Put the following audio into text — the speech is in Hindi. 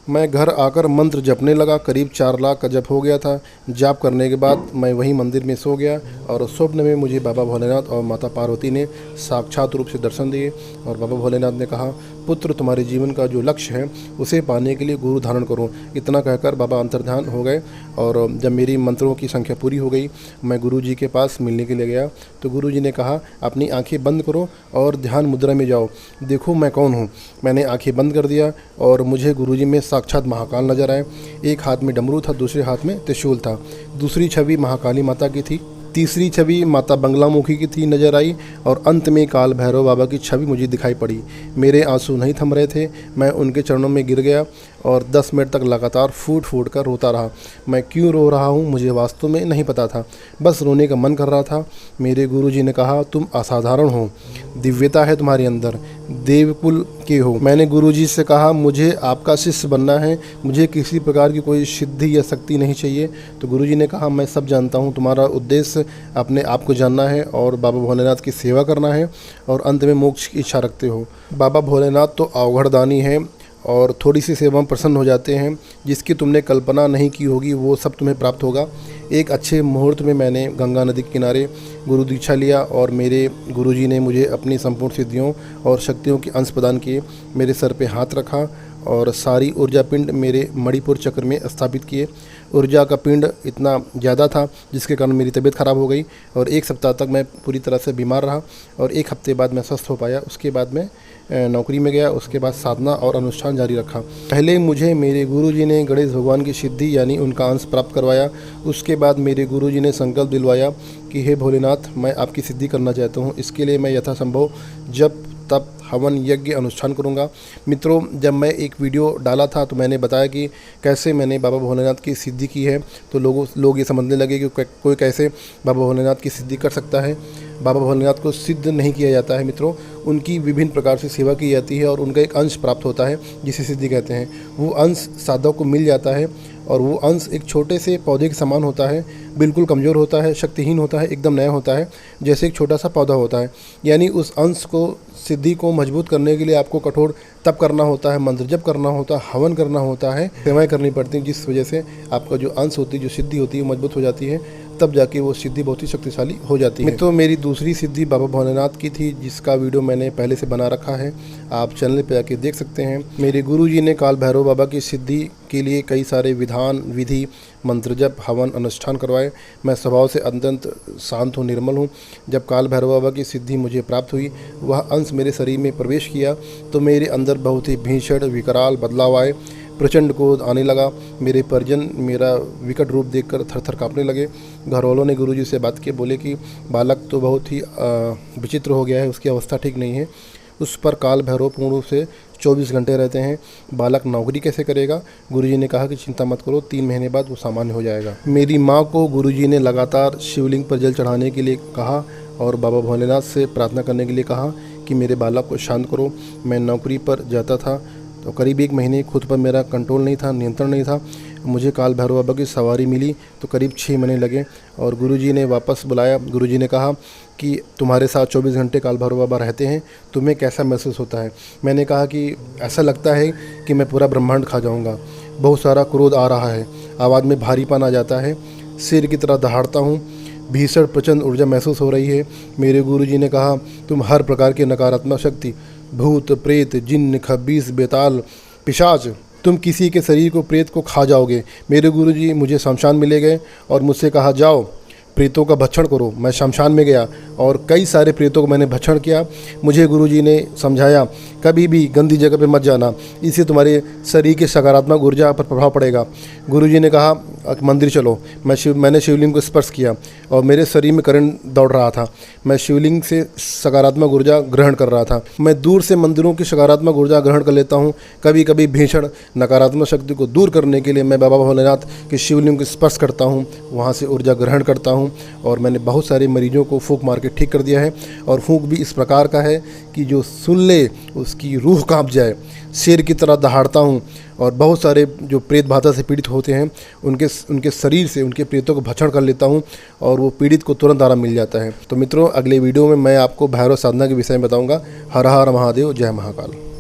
मैं घर आकर मंत्र जपने लगा। करीब 4 लाख का जप हो गया था। जाप करने के बाद मैं वहीं मंदिर में सो गया और स्वप्न में मुझे बाबा भोलेनाथ और माता पार्वती ने साक्षात रूप से दर्शन दिए और बाबा भोलेनाथ ने कहा, पुत्र तुम्हारे जीवन का जो लक्ष्य है उसे पाने के लिए गुरु धारण करो। इतना कहकर बाबा अंतर्ध्यान हो गए और जब मेरी मंत्रों की संख्या पूरी हो गई, मैं गुरु जी के पास मिलने के लिए गया तो गुरु जी ने कहा, अपनी आंखें बंद करो और ध्यान मुद्रा में जाओ, देखो मैं कौन हूँ। मैंने आंखें बंद कर दिया और मुझे गुरु जी में साक्षात महाकाल नजर आए। एक हाथ में डमरू था, दूसरे हाथ में त्रिशूल था। दूसरी छवि महाकाली माता की थी, तीसरी छवि माता बंगलामुखी की थी नजर आई और अंत में काल भैरव बाबा की छवि मुझे दिखाई पड़ी। मेरे आंसू नहीं थम रहे थे। मैं उनके चरणों में गिर गया और 10 मिनट तक लगातार फूट फूट कर रोता रहा। मैं क्यों रो रहा हूँ मुझे वास्तव में नहीं पता था, बस रोने का मन कर रहा था। मेरे गुरुजी ने कहा, तुम असाधारण हो, दिव्यता है तुम्हारे अंदर, देवकुल के हो। मैंने गुरुजी से कहा, मुझे आपका शिष्य बनना है, मुझे किसी प्रकार की कोई सिद्धि या शक्ति नहीं चाहिए। तो गुरुजी ने कहा, मैं सब जानता हूँ, तुम्हारा उद्देश्य अपने आप को जानना है और बाबा भोलेनाथ की सेवा करना है और अंत में मोक्ष की इच्छा रखते हो। बाबा भोलेनाथ तो अवघड़दानी है और थोड़ी सी सेवा में प्रसन्न हो जाते हैं। जिसकी तुमने कल्पना नहीं की होगी वो सब तुम्हें प्राप्त होगा। एक अच्छे मुहूर्त में मैंने गंगा नदी के किनारे गुरु दीक्षा लिया और मेरे गुरुजी ने मुझे अपनी संपूर्ण सिद्धियों और शक्तियों के अंश प्रदान किए। मेरे सर पे हाथ रखा और सारी ऊर्जा पिंड मेरे मणिपुर चक्र में स्थापित किए। ऊर्जा का पिंड इतना ज़्यादा था जिसके कारण मेरी तबीयत ख़राब हो गई और 1 सप्ताह तक मैं पूरी तरह से बीमार रहा और 1 हफ्ते बाद मैं स्वस्थ हो पाया। उसके बाद मैं नौकरी में गया। उसके बाद साधना और अनुष्ठान जारी रखा। पहले मुझे मेरे गुरुजी ने गणेश भगवान की सिद्धि यानी उनका अंश प्राप्त करवाया। उसके बाद मेरे गुरुजी ने संकल्प दिलवाया कि हे भोलेनाथ, मैं आपकी सिद्धि करना चाहता हूँ। इसके लिए मैं यथासंभव जप तप हवन यज्ञ अनुष्ठान करूंगा। मित्रों, जब मैं एक वीडियो डाला था तो मैंने बताया कि कैसे मैंने बाबा भोलेनाथ की सिद्धि की है, तो लोग ये समझने लगे कि कोई कैसे बाबा भोलेनाथ की सिद्धि कर सकता है। बाबा भोलेनाथ को सिद्ध नहीं किया जाता है मित्रों, उनकी विभिन्न प्रकार से सेवा की जाती है और उनका एक अंश प्राप्त होता है जिसे सिद्धि कहते हैं। वो अंश साधक को मिल जाता है और वो अंश एक छोटे से पौधे के समान होता है, बिल्कुल कमज़ोर होता है, शक्तिहीन होता है, एकदम नया होता है, जैसे एक छोटा सा पौधा होता है। यानी उस अंश को सिद्धि को मजबूत करने के लिए आपको कठोर तप करना होता है, मंत्र जप करना होता है, हवन करना होता है, सेवाएं करनी पड़ती हैं, जिस वजह से आपका जो अंश होती है, जो सिद्धि होती है, मजबूत हो जाती है। तब जाके वो सिद्धि बहुत ही शक्तिशाली हो जाती है। तो मेरी दूसरी सिद्धि बाबा भोलेनाथ की थी, जिसका वीडियो मैंने पहले से बना रखा है, आप चैनल पे आके देख सकते हैं। मेरे गुरुजी ने काल भैरव बाबा की सिद्धि के लिए कई सारे विधान विधि मंत्र जप हवन अनुष्ठान करवाए। मैं स्वभाव से अत्यंत शांत हूँ, निर्मल हूँ। जब काल भैरव बाबा की सिद्धि मुझे प्राप्त हुई, वह अंश मेरे शरीर में प्रवेश किया तो मेरे अंदर बहुत ही भीषण विकराल बदलाव आए। प्रचंड क्रोध आने लगा। मेरे परिजन मेरा विकट रूप देखकर थर-थर काँपने लगे। घर वालों ने गुरुजी से बात की, बोले कि बालक तो बहुत ही विचित्र हो गया है, उसकी अवस्था ठीक नहीं है। उस पर काल भैरव पूर्ण रूप से 24 घंटे रहते हैं, बालक नौकरी कैसे करेगा। गुरुजी ने कहा कि चिंता मत करो, 3 महीने बाद वो सामान्य हो जाएगा। मेरी माँ को गुरुजी ने लगातार शिवलिंग पर जल चढ़ाने के लिए कहा और बाबा भोलेनाथ से प्रार्थना करने के लिए कहा कि मेरे बालक को शांत करो। मैं नौकरी पर जाता था तो करीब 1 महीने खुद पर मेरा कंट्रोल नहीं था, नियंत्रण नहीं था। मुझे काल भैरव बाबा की सवारी मिली तो करीब 6 महीने लगे और गुरुजी ने वापस बुलाया। गुरुजी ने कहा कि तुम्हारे साथ 24 घंटे काल भैरव बाबा रहते हैं, तुम्हें कैसा महसूस होता है। मैंने कहा कि ऐसा लगता है कि मैं पूरा ब्रह्मांड खा जाऊंगा, बहुत सारा क्रोध आ रहा है, आवाज़ में भारीपन आ जाता है, सिर की तरह दहाड़ता हूँ, भीषण प्रचंड ऊर्जा महसूस हो रही है। मेरे गुरुजी ने कहा, तुम हर प्रकार की नकारात्मक शक्ति, भूत प्रेत जिन्न खबीस बेताल पिशाच, तुम किसी के शरीर को प्रेत को खा जाओगे। मेरे गुरुजी मुझे शमशान में ले गए और मुझसे कहा, जाओ प्रेतों का भक्षण करो। मैं शमशान में गया और कई सारे प्रेतों को मैंने भक्षण किया। मुझे गुरुजी ने समझाया, कभी भी गंदी जगह पे मत जाना, इससे तुम्हारे शरीर के सकारात्मक ऊर्जा पर प्रभाव पड़ेगा। गुरुजी ने कहा, मंदिर चलो। मैंने शिवलिंग को स्पर्श किया और मेरे शरीर में करंट दौड़ रहा था। मैं शिवलिंग से सकारात्मक ऊर्जा ग्रहण कर रहा था। मैं दूर से मंदिरों की सकारात्मक ऊर्जा ग्रहण कर लेता हूँ। कभी कभी भीषण नकारात्मक शक्ति को दूर करने के लिए मैं बाबा भोलेनाथ के शिवलिंग को स्पर्श करता हूँ, वहाँ से ऊर्जा ग्रहण करता हूँ और मैंने बहुत सारे मरीजों को फूंक मार के ठीक कर दिया है। और फूंक भी इस प्रकार का है कि जो सुन ले उसकी रूह कांप जाए। शेर की तरह दहाड़ता हूँ और बहुत सारे जो प्रेत बाधा से पीड़ित होते हैं उनके शरीर से उनके प्रेतों को भक्षण कर लेता हूँ और वो पीड़ित को तुरंत आराम मिल जाता है। तो मित्रों, अगले वीडियो में मैं आपको भैरव साधना के विषय में बताऊँगा। हर हर महादेव, जय महाकाल।